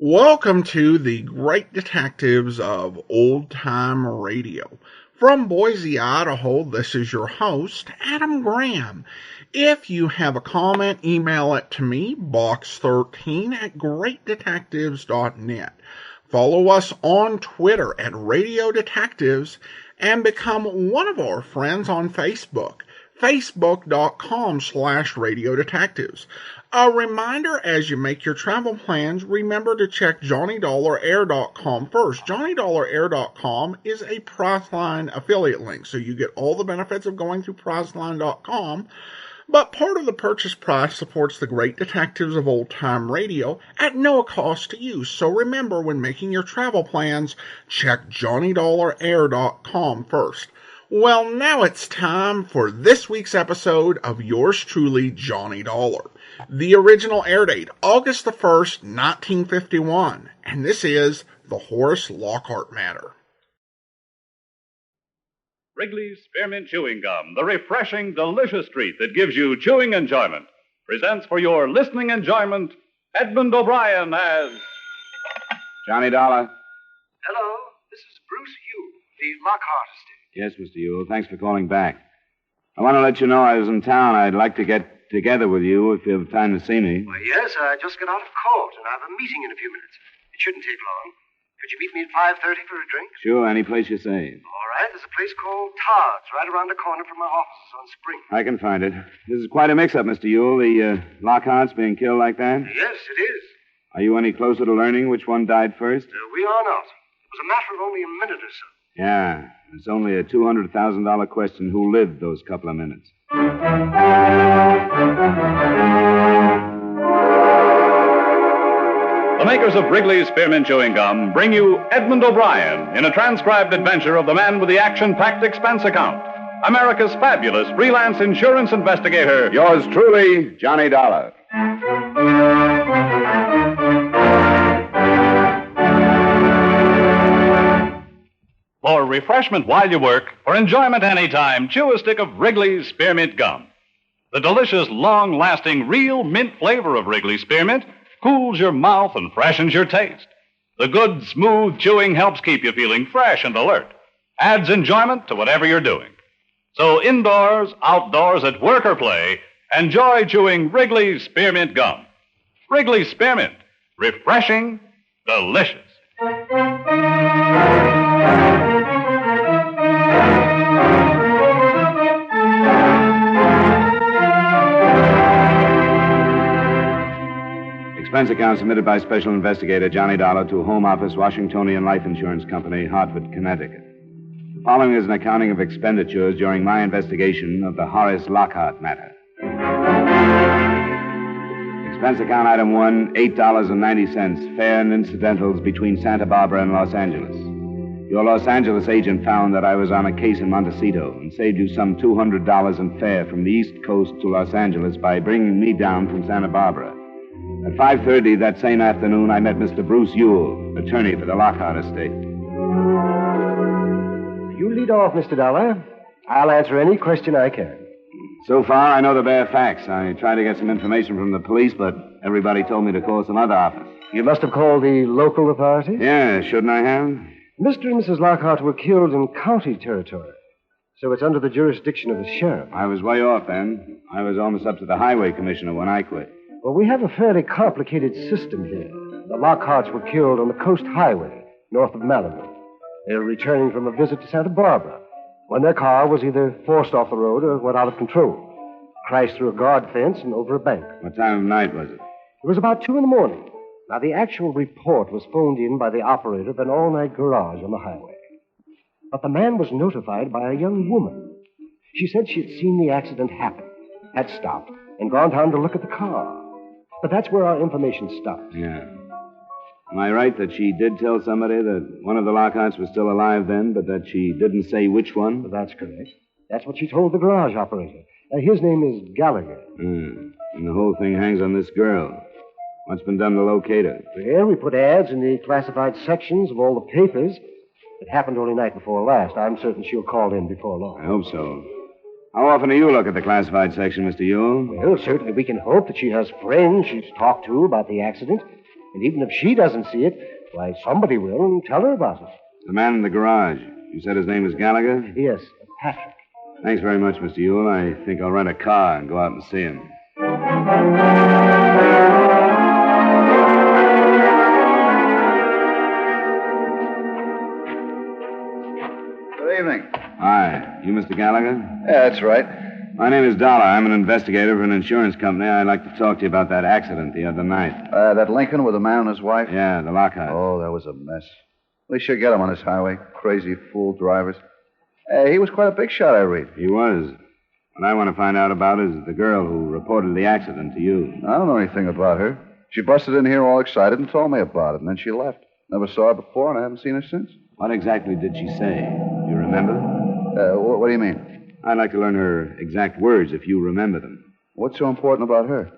Welcome to the Great Detectives of Old Time Radio. From Boise, Idaho, this is your host, Adam Graham. If you have a comment, email it to me, box13@greatdetectives.net. Follow us on Twitter at Radio Detectives and become one of our friends on Facebook, facebook.com/Radio Detectives. A reminder, as you make your travel plans, remember to check JohnnyDollarAir.com first. JohnnyDollarAir.com is a Priceline affiliate link, so you get all the benefits of going through Priceline.com, but part of the purchase price supports the Great Detectives of Old Time Radio at no cost to you. So remember, when making your travel plans, check JohnnyDollarAir.com first. Well, now it's time for this week's episode of yours truly, Johnny Dollar. The original air date, August the 1st, 1951, and this is the Horace Lockhart matter. Wrigley's Spearmint Chewing Gum, the refreshing, delicious treat that gives you chewing enjoyment, presents for your listening enjoyment, Edmund O'Brien as Johnny Dollar. Hello, this is Bruce Yule, the Lockhart estate. Yes, Mr. Yule. Thanks for calling back. I want to let you know I was in town. I'd like to get together with you if you have time to see me. Well, yes, I just got out of court, and I have a meeting in a few minutes. It shouldn't take long. Could you meet me at 5:30 for a drink? Sure, any place you say. All right, there's a place called Todd's right around the corner from my offices on Spring. I can find it. This is quite a mix-up, Mr. Yule. The Lockhart's being killed like that? Yes, it is. Are you any closer to learning which one died first? We are not. It was a matter of only a minute or so. Yeah, it's only a $200,000 question who lived those couple of minutes. the makers of Wrigley's Spearmint Chewing Gum bring you Edmund O'Brien in a transcribed adventure of the man with the action-packed expense account, America's fabulous freelance insurance investigator. Yours truly, Johnny Dollar. For refreshment while you work, for enjoyment anytime, chew a stick of Wrigley's Spearmint Gum. The delicious, long-lasting, real mint flavor of Wrigley's Spearmint cools your mouth and freshens your taste. The good, smooth chewing helps keep you feeling fresh and alert. Adds enjoyment to whatever you're doing. So indoors, outdoors, at work or play, enjoy chewing Wrigley's Spearmint Gum. Wrigley's Spearmint. Refreshing, delicious. Expense account submitted by Special Investigator Johnny Dollar to Home Office, Washingtonian Life Insurance Company, Hartford, Connecticut. The following is an accounting of expenditures during my investigation of the Horace Lockhart matter. Expense account item 1, $8.90, fare and incidentals between Santa Barbara and Los Angeles. Your Los Angeles agent found that I was on a case in Montecito and saved you some $200 in fare from the East Coast to Los Angeles by bringing me down from Santa Barbara. At 5:30 that same afternoon, I met Mr. Bruce Yule, attorney for the Lockhart estate. You lead off, Mr. Dollar. I'll answer any question I can. So far, I know the bare facts. I tried to get some information from the police, but everybody told me to call some other office. You must have called the local authorities? Yeah, shouldn't I have? Mr. and Mrs. Lockhart were killed in county territory, so it's under the jurisdiction of the sheriff. I was way off then. I was almost up to the highway commissioner when I quit. Well, we have a fairly complicated system here. The Lockharts were killed on the Coast Highway, north of Malibu. They were returning from a visit to Santa Barbara when their car was either forced off the road or went out of control. Crashed through a guard fence and over a bank. What time of night was it? It was about 2 a.m. Now, the actual report was phoned in by the operator of an all-night garage on the highway. But the man was notified by a young woman. She said she had seen the accident happen, had stopped, and gone down to look at the car. But that's where our information stopped. Yeah. Am I right that she did tell somebody that one of the Lockharts was still alive then, but that she didn't say which one? That's correct. That's what she told the garage operator. His name is Gallagher. And the whole thing hangs on this girl. What's been done to locate her? Well, we put ads in the classified sections of all the papers. It happened only night before last. I'm certain she'll call in before long. I hope so. How often do you look at the classified section, Mr. Yule? Well, certainly we can hope that she has friends she's talked to about the accident. And even if she doesn't see it, why, somebody will and tell her about it. The man in the garage. You said his name was Gallagher? Yes, Patrick. Thanks very much, Mr. Ewell. I think I'll rent a car and go out and see him. Good evening. Hi. You Mr. Gallagher? Yeah, that's right. My name is Dollar. I'm an investigator for an insurance company. I'd like to talk to you about that accident the other night. That Lincoln with the man and his wife? Yeah, the Lockhart. Oh, that was a mess. We should get him on this highway. Crazy fool drivers. He was quite a big shot, I read. He was. What I want to find out about is the girl who reported the accident to you. I don't know anything about her. She busted in here all excited and told me about it, and then she left. Never saw her before, and I haven't seen her since. What exactly did she say? You remember? What do you mean? I'd like to learn her exact words if you remember them. What's so important about her?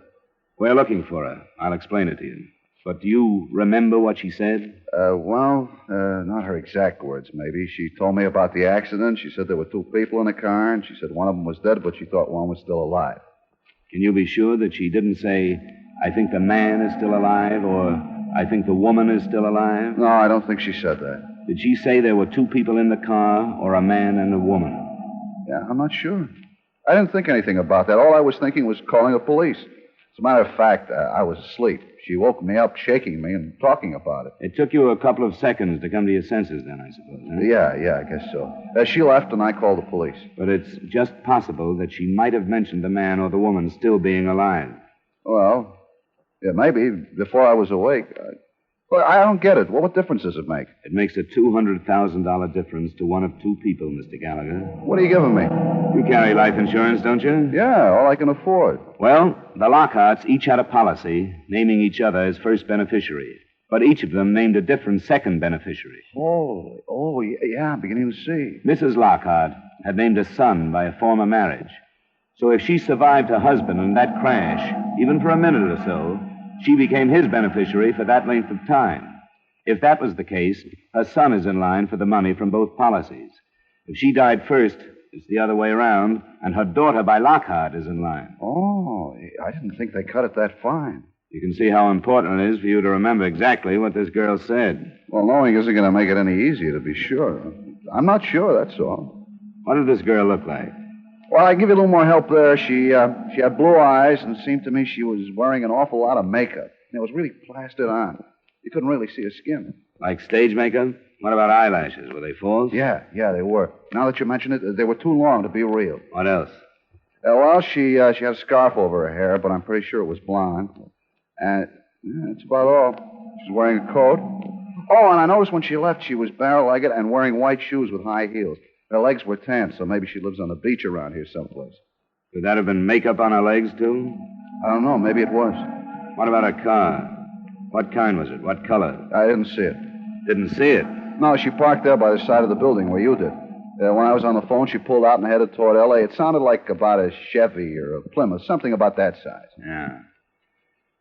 We're looking for her. I'll explain it to you. But do you remember what she said? Not her exact words, maybe. She told me about the accident. She said there were two people in the car, and she said one of them was dead, but she thought one was still alive. Can you be sure that she didn't say, I think the man is still alive, or I think the woman is still alive? No, I don't think she said that. Did she say there were two people in the car, or a man and a woman? Yeah, I'm not sure. I didn't think anything about that. All I was thinking was calling the police. As a matter of fact, I was asleep. She woke me up, shaking me, and talking about it. It took you a couple of seconds to come to your senses then, I suppose, huh? Yeah, I guess so. She left, and I called the police. But it's just possible that she might have mentioned the man or the woman still being alive. Well, yeah, maybe, before I was awake. Well, I don't get it. What difference does it make? It makes a $200,000 difference to one of two people, Mr. Gallagher. What are you giving me? You carry life insurance, don't you? Yeah, all I can afford. Well, the Lockharts each had a policy naming each other as first beneficiary, but each of them named a different second beneficiary. Oh, yeah, I'm beginning to see. Mrs. Lockhart had named a son by a former marriage. So if she survived her husband in that crash, even for a minute or so, she became his beneficiary for that length of time. If that was the case, her son is in line for the money from both policies. If she died first, it's the other way around, and her daughter by Lockhart is in line. Oh, I didn't think they cut it that fine. You can see how important it is for you to remember exactly what this girl said. Well, knowing isn't going to make it any easier, to be sure. I'm not sure, that's all. What did this girl look like? Well, I give you a little more help there. She had blue eyes, and it seemed to me she was wearing an awful lot of makeup. It was really plastered on. You couldn't really see her skin. Like stage makeup? What about eyelashes? Were they false? Yeah, they were. Now that you mention it, they were too long to be real. What else? Well, she had a scarf over her hair, but I'm pretty sure it was blonde. And that's about all. She's wearing a coat. Oh, and I noticed when she left, she was barrel-legged and wearing white shoes with high heels. Her legs were tan, so maybe she lives on the beach around here someplace. Could that have been makeup on her legs, too? I don't know. Maybe it was. What about her car? What kind was it? What color? I didn't see it. Didn't see it? No, she parked there by the side of the building where you did. When I was on the phone, she pulled out and headed toward L.A. It sounded like about a Chevy or a Plymouth, something about that size. Yeah.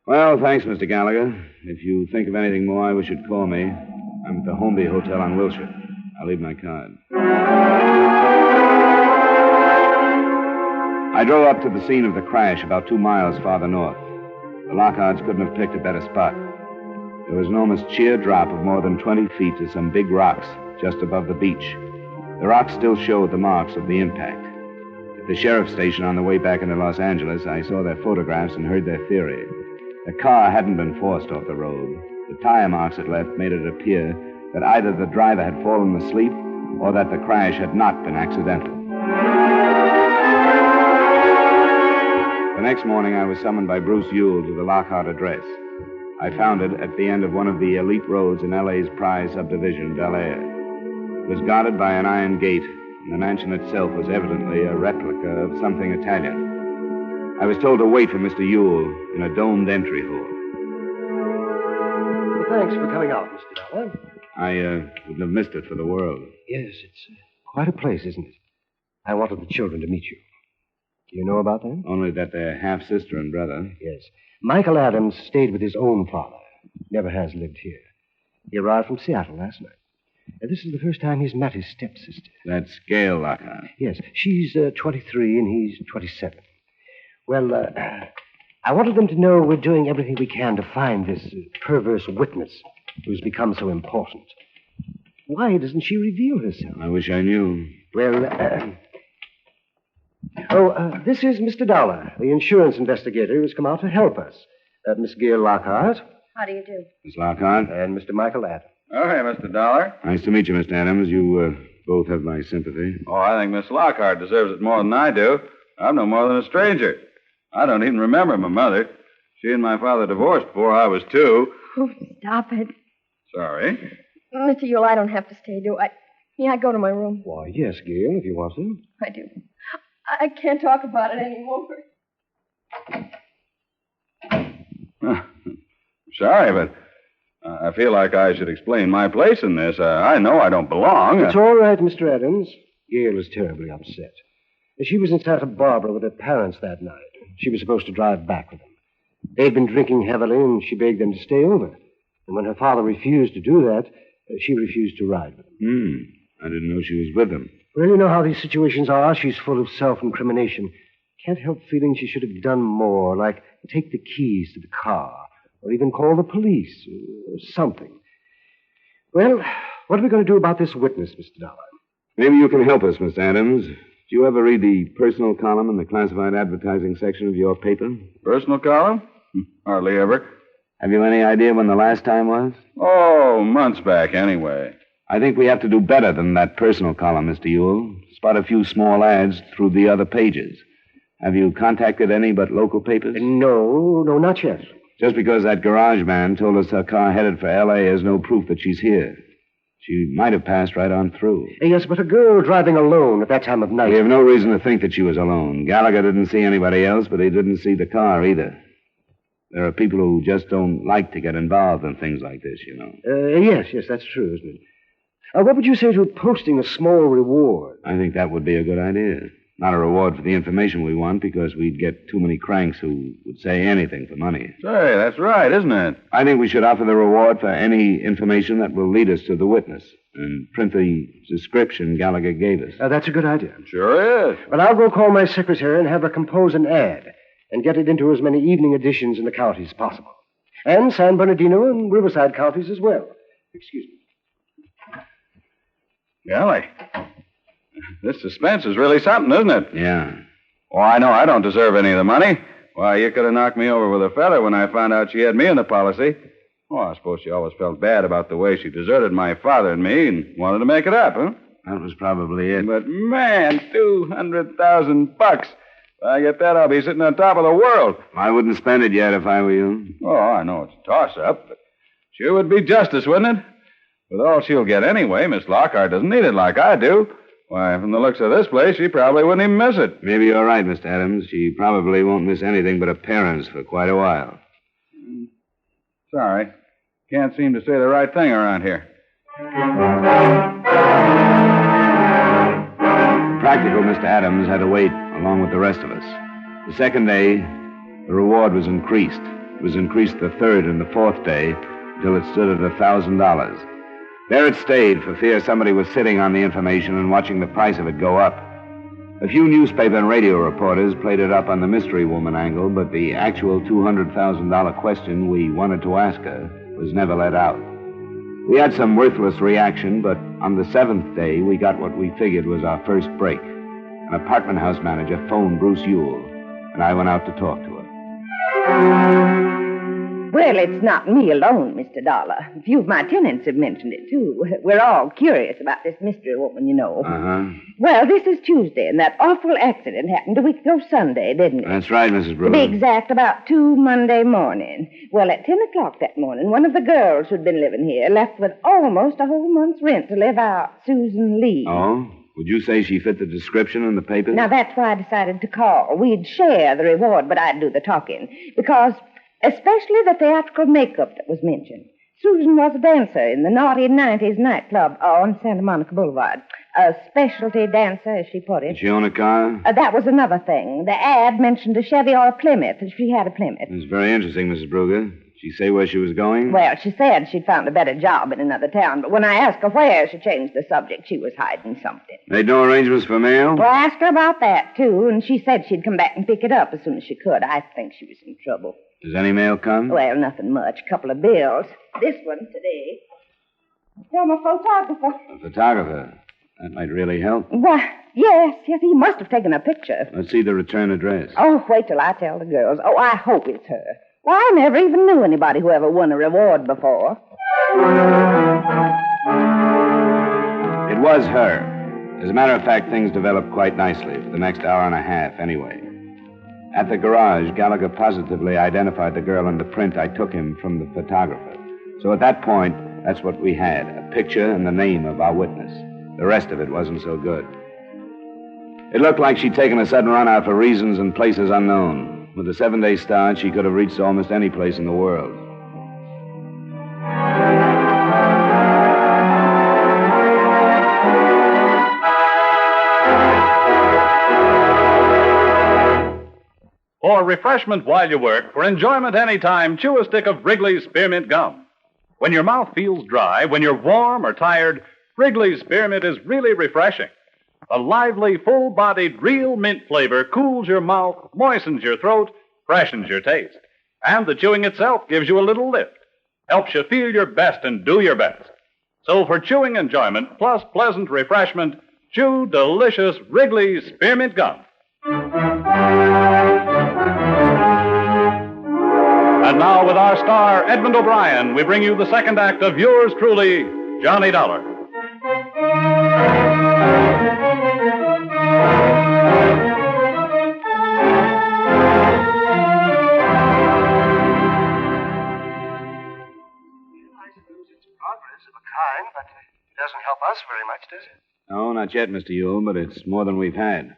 Well, thanks, Mr. Gallagher. If you think of anything more, I wish you'd call me. I'm at the Homeby Hotel on Wilshire. I'll leave my card. I drove up to the scene of the crash about 2 miles farther north. The Lockharts couldn't have picked a better spot. There was an almost sheer drop of more than 20 feet to some big rocks just above the beach. The rocks still showed the marks of the impact. At the sheriff's station on the way back into Los Angeles, I saw their photographs and heard their theory. The car hadn't been forced off the road. The tire marks it left made it appear that either the driver had fallen asleep or that the crash had not been accidental. The next morning, I was summoned by Bruce Ewell to the Lockhart address. I found it at the end of one of the elite roads in L.A.'s prize subdivision, Bel Air. It was guarded by an iron gate, and the mansion itself was evidently a replica of something Italian. I was told to wait for Mr. Ewell in a domed entry hall. Well, thanks for coming out, Mr. Dollar. I wouldn't have missed it for the world. Yes, it's quite a place, isn't it? I wanted the children to meet you. Do you know about them? Only that they're half-sister and brother. Yes. Michael Adams stayed with his own father. Never has lived here. He arrived from Seattle last night. This is the first time he's met his stepsister. That's Gail Lockhart. Yes. She's 23 and he's 27. Well, I wanted them to know we're doing everything we can to find this perverse witness who's become so important. Why doesn't she reveal herself? I wish I knew. Well, this is Mr. Dollar, the insurance investigator who's come out to help us. Miss Gail Lockhart. How do you do? Miss Lockhart? And Mr. Michael Adams. Oh, hey, Mr. Dollar. Nice to meet you, Mr. Adams. You both have my sympathy. Oh, I think Miss Lockhart deserves it more than I do. I'm no more than a stranger. I don't even remember my mother. She and my father divorced before I was 2. Oh, stop it. Sorry. Mr. Yule, I don't have to stay, do I? May I go to my room? Why, yes, Gail, if you want to. I do. I can't talk about it anymore. Sorry, but I feel like I should explain my place in this. I know I don't belong. It's all right, Mr. Adams. Gail is terribly upset. She was in Santa Barbara with her parents that night. She was supposed to drive back with them. They'd been drinking heavily, and she begged them to stay over. And when her father refused to do that, she refused to ride with them. I didn't know she was with them. Well, you know how these situations are. She's full of self-incrimination. Can't help feeling she should have done more, like take the keys to the car, or even call the police, or something. Well, what are we going to do about this witness, Mr. Dollar? Maybe you can help us, Miss Adams. Did you ever read the personal column in the classified advertising section of your paper? Personal column? Hardly ever. Have you any idea when the last time was? Oh, months back, anyway. I think we have to do better than that personal column, Mr. Ewell. Spot a few small ads through the other pages. Have you contacted any but local papers? No, not yet. Just because that garage man told us her car headed for L.A. is no proof that she's here. She might have passed right on through. Yes, but a girl driving alone at that time of night... We have no reason to think that she was alone. Gallagher didn't see anybody else, but he didn't see the car either. There are people who just don't like to get involved in things like this, you know. Yes, that's true, isn't it? What would you say to posting a small reward? I think that would be a good idea. Not a reward for the information we want, because we'd get too many cranks who would say anything for money. Say, that's right, isn't it? I think we should offer the reward for any information that will lead us to the witness and print the description Gallagher gave us. That's a good idea. Sure is. But I'll go call my secretary and have her compose an ad and get it into as many evening editions in the counties as possible. And San Bernardino and Riverside counties as well. Excuse me. Golly. This suspense is really something, isn't it? Yeah. Oh, I know I don't deserve any of the money. Why, you could have knocked me over with a feather when I found out she had me in the policy. Oh, I suppose she always felt bad about the way she deserted my father and me and wanted to make it up, huh? That was probably it. But, man, $200,000. If I get that, I'll be sitting on top of the world. I wouldn't spend it yet if I were you. Oh, I know it's a toss-up, but sure would be justice, wouldn't it? With all she'll get anyway, Miss Lockhart doesn't need it like I do. Why, from the looks of this place, she probably wouldn't even miss it. Maybe you're right, Mr. Adams. She probably won't miss anything but her parents for quite a while. Sorry. Can't seem to say the right thing around here. Practical Mr. Adams had to wait along with the rest of us. The second day, the reward was increased. It was increased the third and the fourth day until it stood at $1,000. There it stayed for fear somebody was sitting on the information and watching the price of it go up. A few newspaper and radio reporters played it up on the mystery woman angle, but the actual $200,000 question we wanted to ask her was never let out. We had some worthless reaction, but on the seventh day, we got what we figured was our first break. An apartment house manager phoned Bruce Ewell, and I went out to talk to her. Well, it's not me alone, Mr. Dollar. A few of my tenants have mentioned it, too. We're all curious about this mystery woman, you know. Uh-huh. Well, this is Tuesday, and that awful accident happened a week ago Sunday, didn't it? That's right, Mrs. Brewer. To be exact, about 2 Monday morning. Well, at 10 o'clock that morning, one of the girls who'd been living here left with almost a whole month's rent to live out, Susan Lee. Oh? Would you say she fit the description in the papers? Now, that's why I decided to call. We'd share the reward, but I'd do the talking. Because... especially the theatrical makeup that was mentioned. Susan was a dancer in the naughty 90s nightclub on Santa Monica Boulevard. A specialty dancer, as she put it. Did she own a car? That was another thing. The ad mentioned a Chevy or a Plymouth, if she had a Plymouth. That's very interesting, Mrs. Brugger. She say where she was going? Well, she said she'd found a better job in another town, but when I asked her where, she changed the subject. She was hiding something. Made no arrangements for mail? Well, I asked her about that, too, and she said she'd come back and pick it up as soon as she could. I think she was in trouble. Does any mail come? Well, nothing much. A couple of bills. This one today. From a photographer. A photographer? That might really help. Why, yes, he must have taken a picture. Let's see the return address. Oh, wait till I tell the girls. Oh, I hope it's her. Well, I never even knew anybody who ever won a reward before. It was her. As a matter of fact, things developed quite nicely for the next hour and a half, anyway. At the garage, Gallagher positively identified the girl in the print I took him from the photographer. So at that point, that's what we had, a picture and the name of our witness. The rest of it wasn't so good. It looked like she'd taken a sudden run out for reasons and places unknown. With a 7-day start, she could have reached almost any place in the world. For refreshment while you work, for enjoyment anytime, chew a stick of Wrigley's Spearmint Gum. When your mouth feels dry, when you're warm or tired, Wrigley's Spearmint is really refreshing. A lively, full-bodied, real mint flavor cools your mouth, moistens your throat, freshens your taste. And the chewing itself gives you a little lift, helps you feel your best and do your best. So for chewing enjoyment plus pleasant refreshment, chew delicious Wrigley's Spearmint Gum. And now, with our star, Edmund O'Brien, we bring you the second act of yours truly, Johnny Dollar. But it doesn't help us very much, does it? No, not yet, Mr. Yule, but it's more than we've had.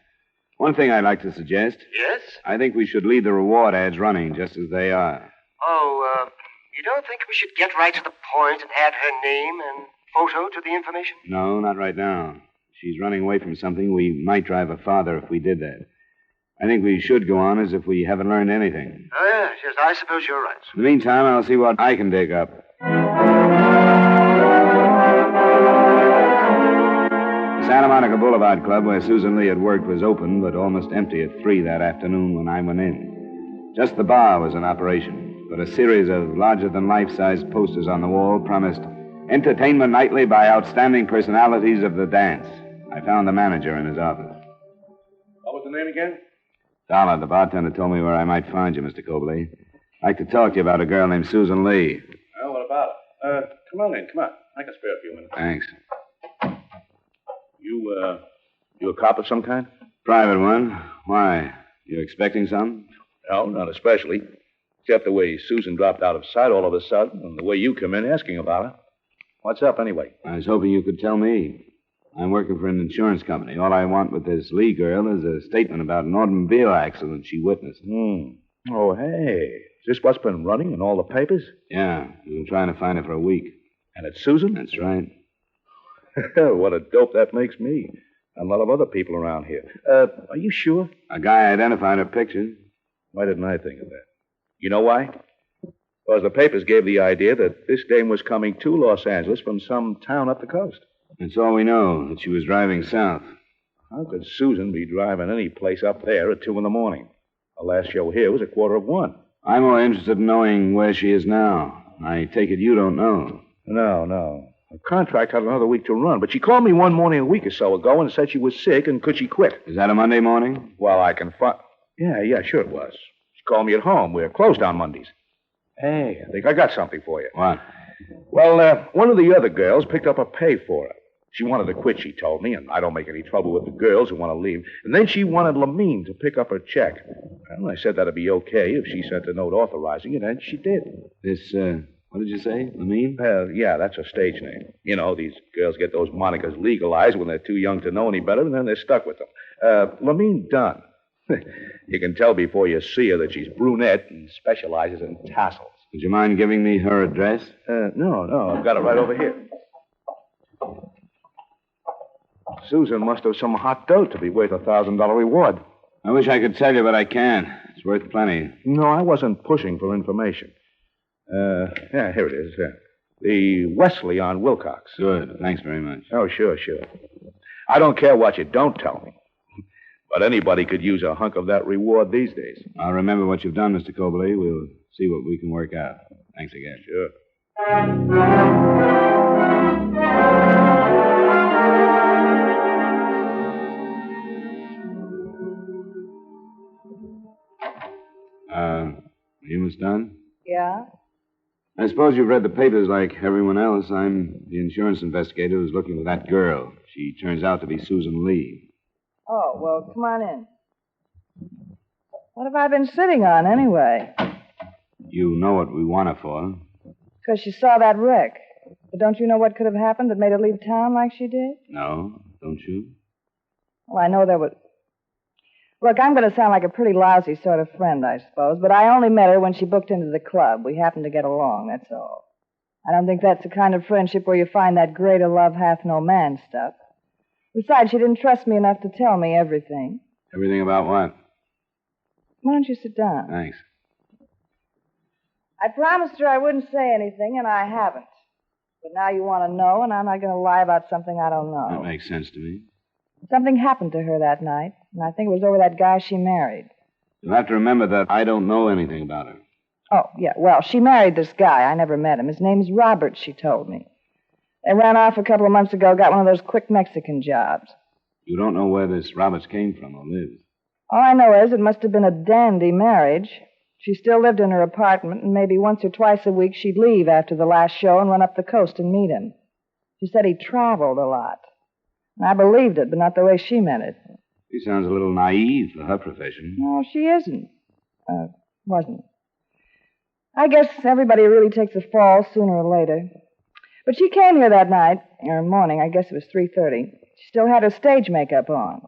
One thing I'd like to suggest. Yes? I think we should leave the reward ads running just as they are. Oh, you don't think we should get right to the point and add her name and photo to the information? No, not right now. If she's running away from something, we might drive her farther if we did that. I think we should go on as if we haven't learned anything. Oh, yes, I suppose you're right. In the meantime, I'll see what I can dig up. The Santa Monica Boulevard Club where Susan Lee had worked was open, but almost empty at 3 that afternoon when I went in. Just the bar was in operation, but a series of larger-than-life-sized posters on the wall promised entertainment nightly by outstanding personalities of the dance. I found the manager in his office. What was the name again? Dollar, the bartender told me where I might find you, Mr. Cobley. I'd like to talk to you about a girl named Susan Lee. Well, what about it? Come on in, come on. I can spare a few minutes. Thanks. You a cop of some kind? Private one. Why? You expecting something? No, not especially. Except the way Susan dropped out of sight all of a sudden and the way you come in asking about her. What's up, anyway? I was hoping you could tell me. I'm working for an insurance company. All I want with this Lee girl is a statement about an automobile accident she witnessed. Oh, hey. Is this what's been running in all the papers? Yeah. We've been trying to find her for a week. And it's Susan? That's right. What a dope that makes me. And a lot of other people around here. Are you sure? A guy identified her picture. Why didn't I think of that? You know why? Because the papers gave the idea that this dame was coming to Los Angeles from some town up the coast. That's all we know, that she was driving south. How could Susan be driving any place up there at 2 in the morning? The last show here was at 1:15. I'm more interested in knowing where she is now. I take it you don't know. No. Her contract had another week to run, but she called me one morning a week or so ago and said she was sick and could she quit. Is that a Monday morning? Well, I can find... Yeah, sure it was. She called me at home. We're closed on Mondays. Hey, I think I got something for you. What? Well, one of the other girls picked up a pay for her. She wanted to quit, she told me, and I don't make any trouble with the girls who want to leave. And then she wanted Lamine to pick up her check. Well, I said that'd be okay if she sent a note authorizing it, and she did. This, what did you say, Lamine? Yeah, that's her stage name. You know, these girls get those monikers legalized when they're too young to know any better, and then they're stuck with them. Lamine Dunn. You can tell before you see her that she's brunette and specializes in tassels. Would you mind giving me her address? No, I've got it right over here. Susan must have some hot dough to be worth $1,000 reward. I wish I could tell you, but I can't. It's worth plenty. No, I wasn't pushing for information. Yeah, here it is. The Wesley on Wilcox. Good. Thanks very much. Oh, sure. I don't care what you don't tell me. But anybody could use a hunk of that reward these days. I'll remember what you've done, Mr. Cobley. We'll see what we can work out. Thanks again. Sure. You almost done? Yeah? I suppose you've read the papers like everyone else. I'm the insurance investigator who's looking for that girl. She turns out to be Susan Lee. Oh, well, come on in. What have I been sitting on, anyway? You know what we want her for. Because she saw that wreck. But don't you know what could have happened that made her leave town like she did? No, don't you? Well, I know there was... Look, I'm going to sound like a pretty lousy sort of friend, I suppose, but I only met her when she booked into the club. We happened to get along, that's all. I don't think that's the kind of friendship where you find that greater love hath no man stuff. Besides, she didn't trust me enough to tell me everything. Everything about what? Why don't you sit down? Thanks. I promised her I wouldn't say anything, and I haven't. But now you want to know, and I'm not going to lie about something I don't know. That makes sense to me. Something happened to her that night, and I think it was over that guy she married. You'll have to remember that I don't know anything about her. Oh, yeah, well, she married this guy. I never met him. His name's Robert, she told me. They ran off a couple of months ago, got one of those quick Mexican jobs. You don't know where this Roberts came from or lives. All I know is it must have been a dandy marriage. She still lived in her apartment, and maybe once or twice a week she'd leave after the last show and run up the coast and meet him. She said he traveled a lot. And I believed it, but not the way she meant it. She sounds a little naive for her profession. No, she isn't. Wasn't. I guess everybody really takes a fall sooner or later. But she came here that night, or morning, I guess it was 3:30. She still had her stage makeup on.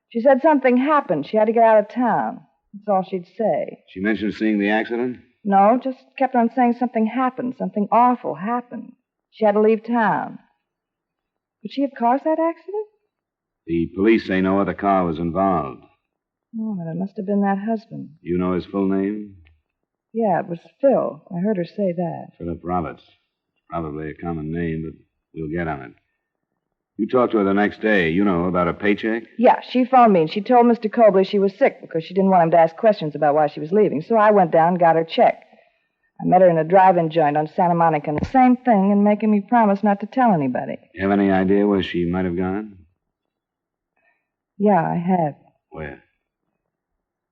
She said something happened. She had to get out of town. That's all she'd say. She mentioned seeing the accident? No, just kept on saying something happened. Something awful happened. She had to leave town. Could she have caused that accident? The police say no other car was involved. Oh, then it must have been that husband. You know his full name? Yeah, it was Phil. I heard her say that. Philip Roberts. Probably a common name, but we'll get on it. You talked to her the next day, about a paycheck? Yeah, she phoned me, and she told Mr. Cobley she was sick because she didn't want him to ask questions about why she was leaving. So I went down and got her check. I met her in a drive-in joint on Santa Monica, and the same thing, and making me promise not to tell anybody. You have any idea where she might have gone? Yeah, I have. Where?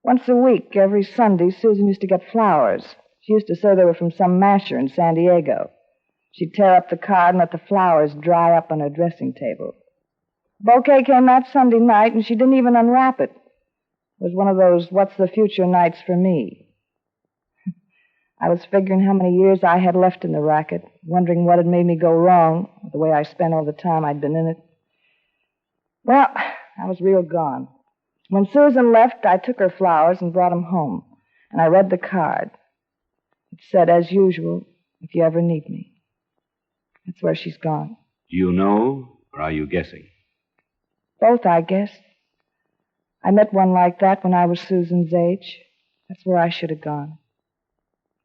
Once a week, every Sunday, Susan used to get flowers. She used to say they were from some masher in San Diego. She'd tear up the card and let the flowers dry up on her dressing table. Bouquet came that Sunday night, and she didn't even unwrap it. It was one of those what's the future nights for me. I was figuring how many years I had left in the racket, wondering what had made me go wrong, with the way I spent all the time I'd been in it. Well, I was real gone. When Susan left, I took her flowers and brought them home, and I read the card. It said, as usual, if you ever need me. That's where she's gone. Do you know, or are you guessing? Both, I guess. I met one like that when I was Susan's age. That's where I should have gone.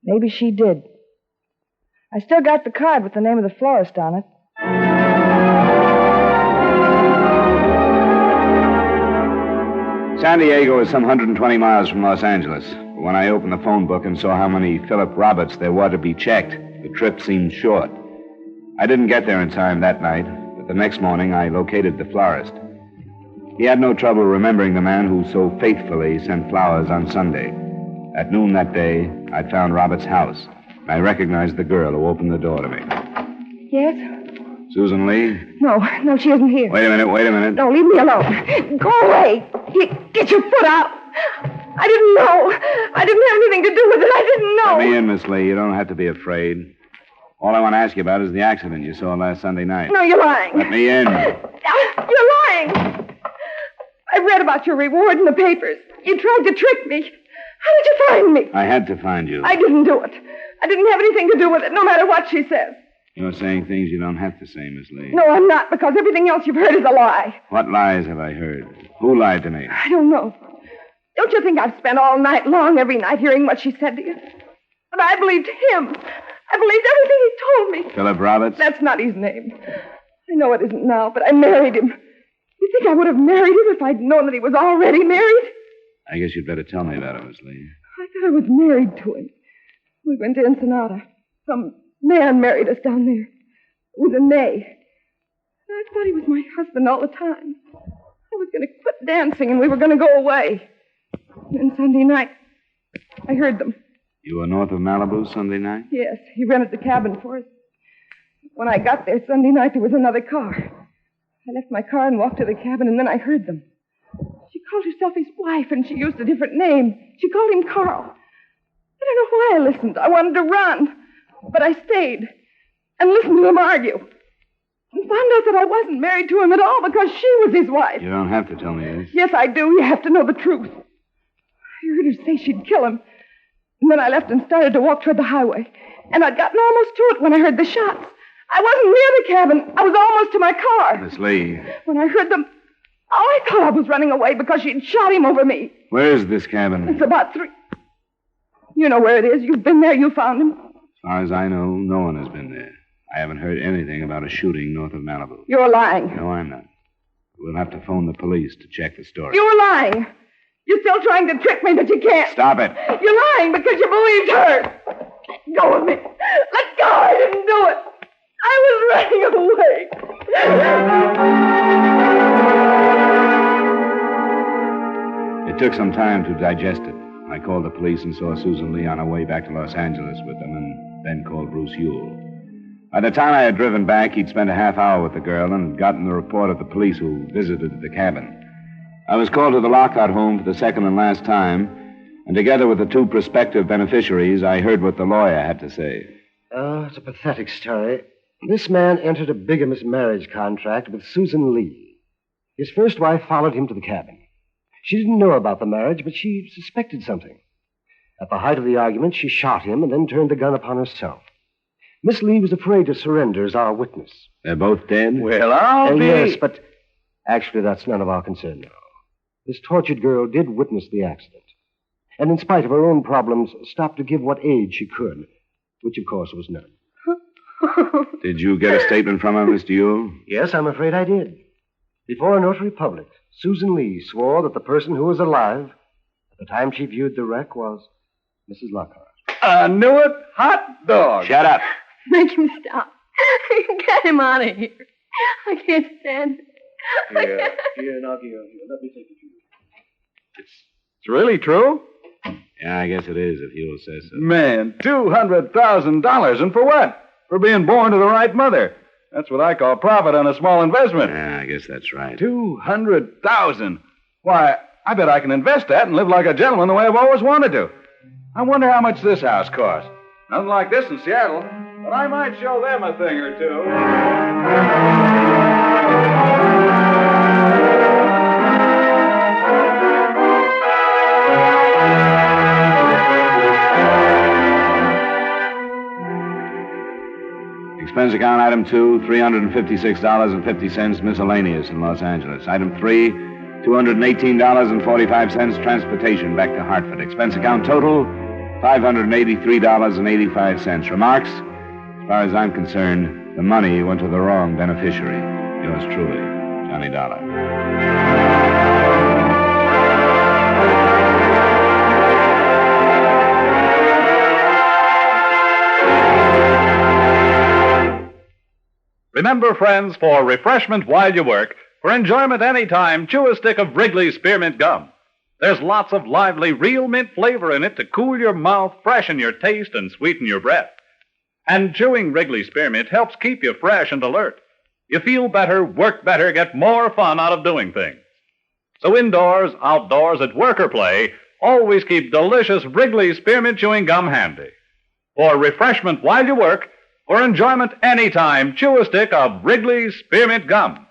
Maybe she did. I still got the card with the name of the florist on it. San Diego is some 120 miles from Los Angeles. When I opened the phone book and saw how many Philip Roberts there were to be checked, the trip seemed short. I didn't get there in time that night, but the next morning I located the florist. He had no trouble remembering the man who so faithfully sent flowers on Sunday. At noon that day, I found Robert's house. I recognized the girl who opened the door to me. Yes? Susan Lee? No, she isn't here. Wait a minute. No, leave me alone. Go away. Get your foot out. I didn't know. I didn't have anything to do with it. I didn't know. Let me in, Miss Lee. You don't have to be afraid. All I want to ask you about is the accident you saw last Sunday night. No, you're lying. Let me in. You're lying. I read about your reward in the papers. You tried to trick me. How did you find me? I had to find you. I didn't do it. I didn't have anything to do with it, no matter what she says. You're saying things you don't have to say, Miss Lee. No, I'm not, because everything else you've heard is a lie. What lies have I heard? Who lied to me? I don't know. Don't you think I've spent all night long, every night, hearing what she said to you? But I believed him. I believed everything he told me. Philip Roberts? That's not his name. I know it isn't now, but I married him. You think I would have married him if I'd known that he was already married? I guess you'd better tell me about it, Miss Lee. I thought I was married to him. We went to Ensenada. Some man married us down there. It was in May. I thought he was my husband all the time. I was going to quit dancing and we were going to go away. And then Sunday night, I heard them. You were north of Malibu Sunday night? Yes, he rented the cabin for us. When I got there Sunday night, there was another car. I left my car and walked to the cabin, and then I heard them. She called herself his wife, and she used a different name. She called him Carl. I don't know why I listened. I wanted to run. But I stayed and listened to them argue. And found out that I wasn't married to him at all because she was his wife. You don't have to tell me this. Yes, I do. You have to know the truth. I heard her say she'd kill him. And then I left and started to walk toward the highway. And I'd gotten almost to it when I heard the shots. I wasn't near the cabin. I was almost to my car. Miss Lee. When I heard them, I thought I was running away because she'd shot him over me. Where is this cabin? It's about 3. You know where it is. You've been there. You found him. As far as I know, no one has been there. I haven't heard anything about a shooting north of Malibu. You're lying. No, I'm not. We'll have to phone the police to check the story. You're lying. You're still trying to trick me, but you can't. Stop it. You're lying because you believed her. Let go of me. Let go. I didn't do it. I was running away. It took some time to digest it. I called the police and saw Susan Lee on her way back to Los Angeles with them, and then called Bruce Ewell. By the time I had driven back, he'd spent a half hour with the girl and gotten the report of the police who visited the cabin. I was called to the Lockhart home for the second and last time, and together with the 2 prospective beneficiaries, I heard what the lawyer had to say. It's a pathetic story. This man entered a bigamous marriage contract with Susan Lee. His first wife followed him to the cabin. She didn't know about the marriage, but she suspected something. At the height of the argument, she shot him and then turned the gun upon herself. Miss Lee was afraid to surrender as our witness. They're both dead? Well, I'll be... Yes, but actually that's none of our concern now. This tortured girl did witness the accident, and in spite of her own problems, stopped to give what aid she could, which of course was none. Did you get a statement from her, Mr. Ewell? Yes, I'm afraid I did. Before a notary public, Susan Lee swore that the person who was alive at the time she viewed the wreck was Mrs. Lockhart. I knew it. Hot dog. Shut up. Make him stop. Get him out of here. I can't stand it. Here, now, here. Let me take it to you. It's really true? Yeah, I guess it is, if Ewell says so. Man, $200,000. And for what? For being born to the right mother. That's what I call profit on a small investment. Yeah, I guess that's right. $200,000. Why, I bet I can invest that and live like a gentleman the way I've always wanted to. I wonder how much this house costs. Nothing like this in Seattle, but I might show them a thing or two. Expense account item 2, $356.50 miscellaneous in Los Angeles. Item 3, $218.45 transportation back to Hartford. Expense account total, $583.85. Remarks? As far as I'm concerned, the money went to the wrong beneficiary. Yours truly, Johnny Dollar. Remember, friends, for refreshment while you work, for enjoyment any time, chew a stick of Wrigley's Spearmint Gum. There's lots of lively, real mint flavor in it to cool your mouth, freshen your taste, and sweeten your breath. And chewing Wrigley's Spearmint helps keep you fresh and alert. You feel better, work better, get more fun out of doing things. So indoors, outdoors, at work or play, always keep delicious Wrigley's Spearmint Chewing Gum handy. For refreshment while you work, for enjoyment anytime, chew a stick of Wrigley's Spearmint Gum.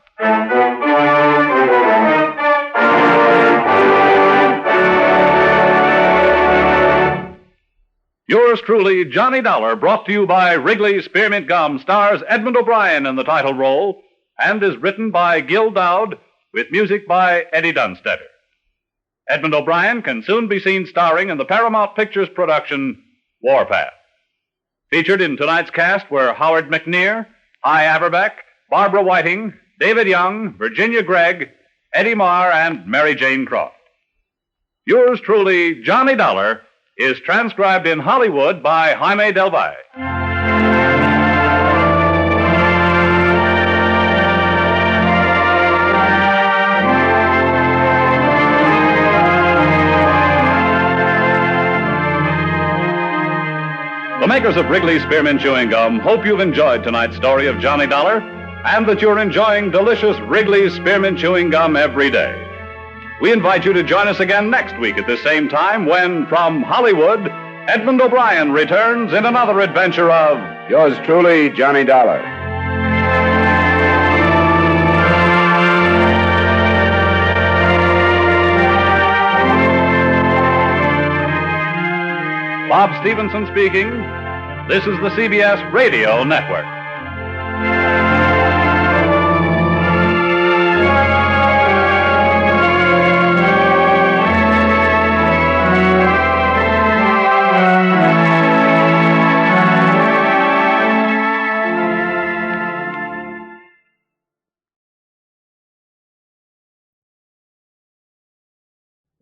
Yours truly, Johnny Dollar, brought to you by Wrigley's Spearmint Gum, stars Edmund O'Brien in the title role and is written by Gil Dowd with music by Eddie Dunstetter. Edmund O'Brien can soon be seen starring in the Paramount Pictures production Warpath. Featured in tonight's cast were Howard McNear, Hy Averbeck, Barbara Whiting, David Young, Virginia Gregg, Eddie Marr, and Mary Jane Croft. Yours truly, Johnny Dollar, is transcribed in Hollywood by Jaime Del Valle. The makers of Wrigley Spearmint Chewing Gum hope you've enjoyed tonight's story of Johnny Dollar and that you're enjoying delicious Wrigley Spearmint Chewing Gum every day. We invite you to join us again next week at the same time when, from Hollywood, Edmund O'Brien returns in another adventure of Yours truly, Johnny Dollar. Bob Stevenson speaking. This is the CBS Radio Network.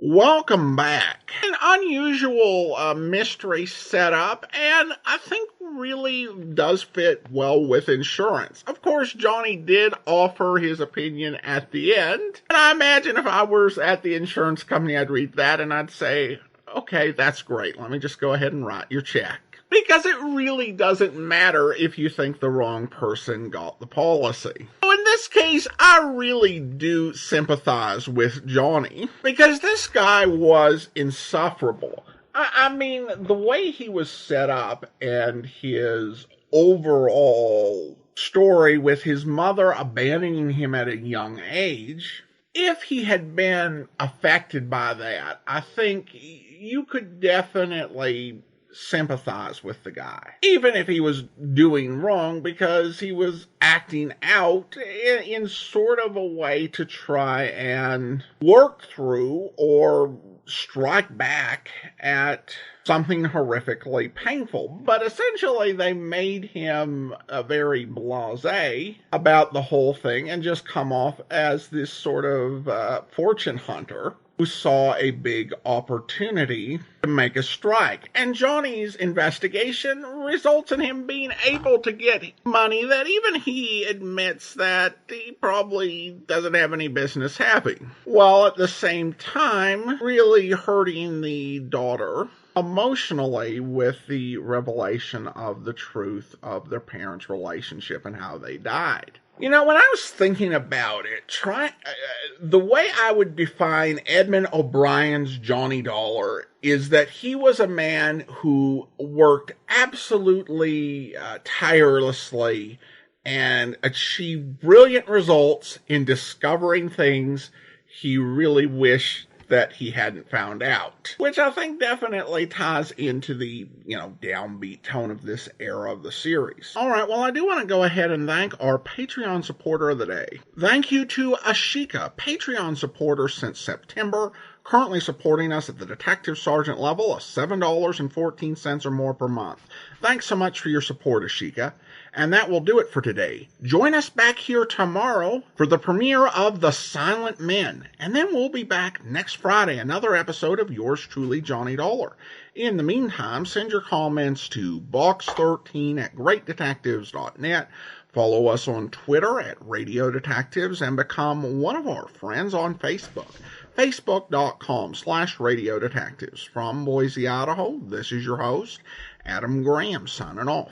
Welcome back. An unusual mystery setup, and I think really does fit well with insurance. Of course, Johnny did offer his opinion at the end, and I imagine if I was at the insurance company, I'd read that and I'd say, okay, that's great. Let me just go ahead and write your check. Because it really doesn't matter if you think the wrong person got the policy. So in this case, I really do sympathize with Johnny, because this guy was insufferable. I mean, the way he was set up and his overall story with his mother abandoning him at a young age, if he had been affected by that, I think you could definitely sympathize with the guy, even if he was doing wrong, because he was acting out in sort of a way to try and work through or strike back at something horrifically painful. But essentially they made him very blasé about the whole thing and just come off as this sort of fortune hunter who saw a big opportunity to make a strike. And Johnny's investigation results in him being able to get money that even he admits that he probably doesn't have any business having, while at the same time really hurting the daughter emotionally with the revelation of the truth of their parents' relationship and how they died. You know, when I was thinking about it, the way I would define Edmund O'Brien's Johnny Dollar is that he was a man who worked absolutely tirelessly and achieved brilliant results in discovering things he really wished that he hadn't found out, which I think definitely ties into the, downbeat tone of this era of the series. All right, well, I do want to go ahead and thank our Patreon supporter of the day. Thank you to Ashika, Patreon supporter since September, currently supporting us at the Detective Sergeant level of $7.14 or more per month. Thanks so much for your support, Ashika. And that will do it for today. Join us back here tomorrow for the premiere of The Silent Men. And then we'll be back next Friday, another episode of yours truly, Johnny Dollar. In the meantime, send your comments to box13@greatdetectives.net. Follow us on Twitter at Radio Detectives and become one of our friends on Facebook. Facebook.com/Radio Detectives. From Boise, Idaho, this is your host, Adam Graham, signing off.